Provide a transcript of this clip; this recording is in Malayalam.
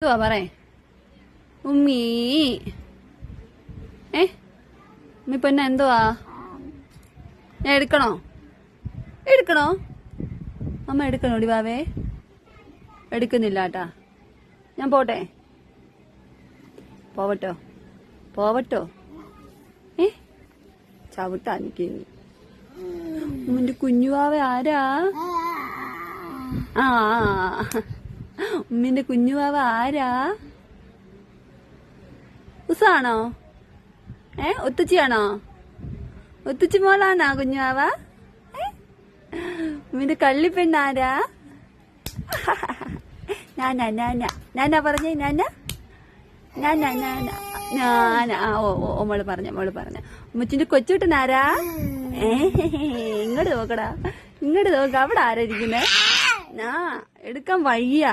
എന്തുവാ പറേ ഉമ്മീ? ഉമ്മി പിന്നെ എന്തുവാ? ഞാൻ എടുക്കണോ? അമ്മ എടുക്കണോടി വാവേ? എടുക്കുന്നില്ല കേട്ടാ. ഞാൻ പോട്ടെ? പോവട്ടോ? ചവിട്ടാ എനിക്ക്. ഉമ്മിന്റെ കുഞ്ഞുവാവ ആരാ? ഉമ്മിന്റെ കുഞ്ഞുവാവ ആരാ? ഉസാണോ? ഒത്തുച്ചിയാണോ? ഒത്തുച്ചി മോളാണോ കുഞ്ഞുവാവ? ഉമ്മിന്റെ കള്ളിപ്പെണ്ണാരാ? ഞാനാ പറഞ്ഞേ? മോള് പറഞ്ഞ ഉമ്മച്ചിന്റെ കൊച്ചുട്ടനാരാ? ഇങ്ങോട്ട് നോക്കടാ, അവിടെ ആരാ ഇരിക്കുന്നേ? എടുക്കാൻ വയ്യ.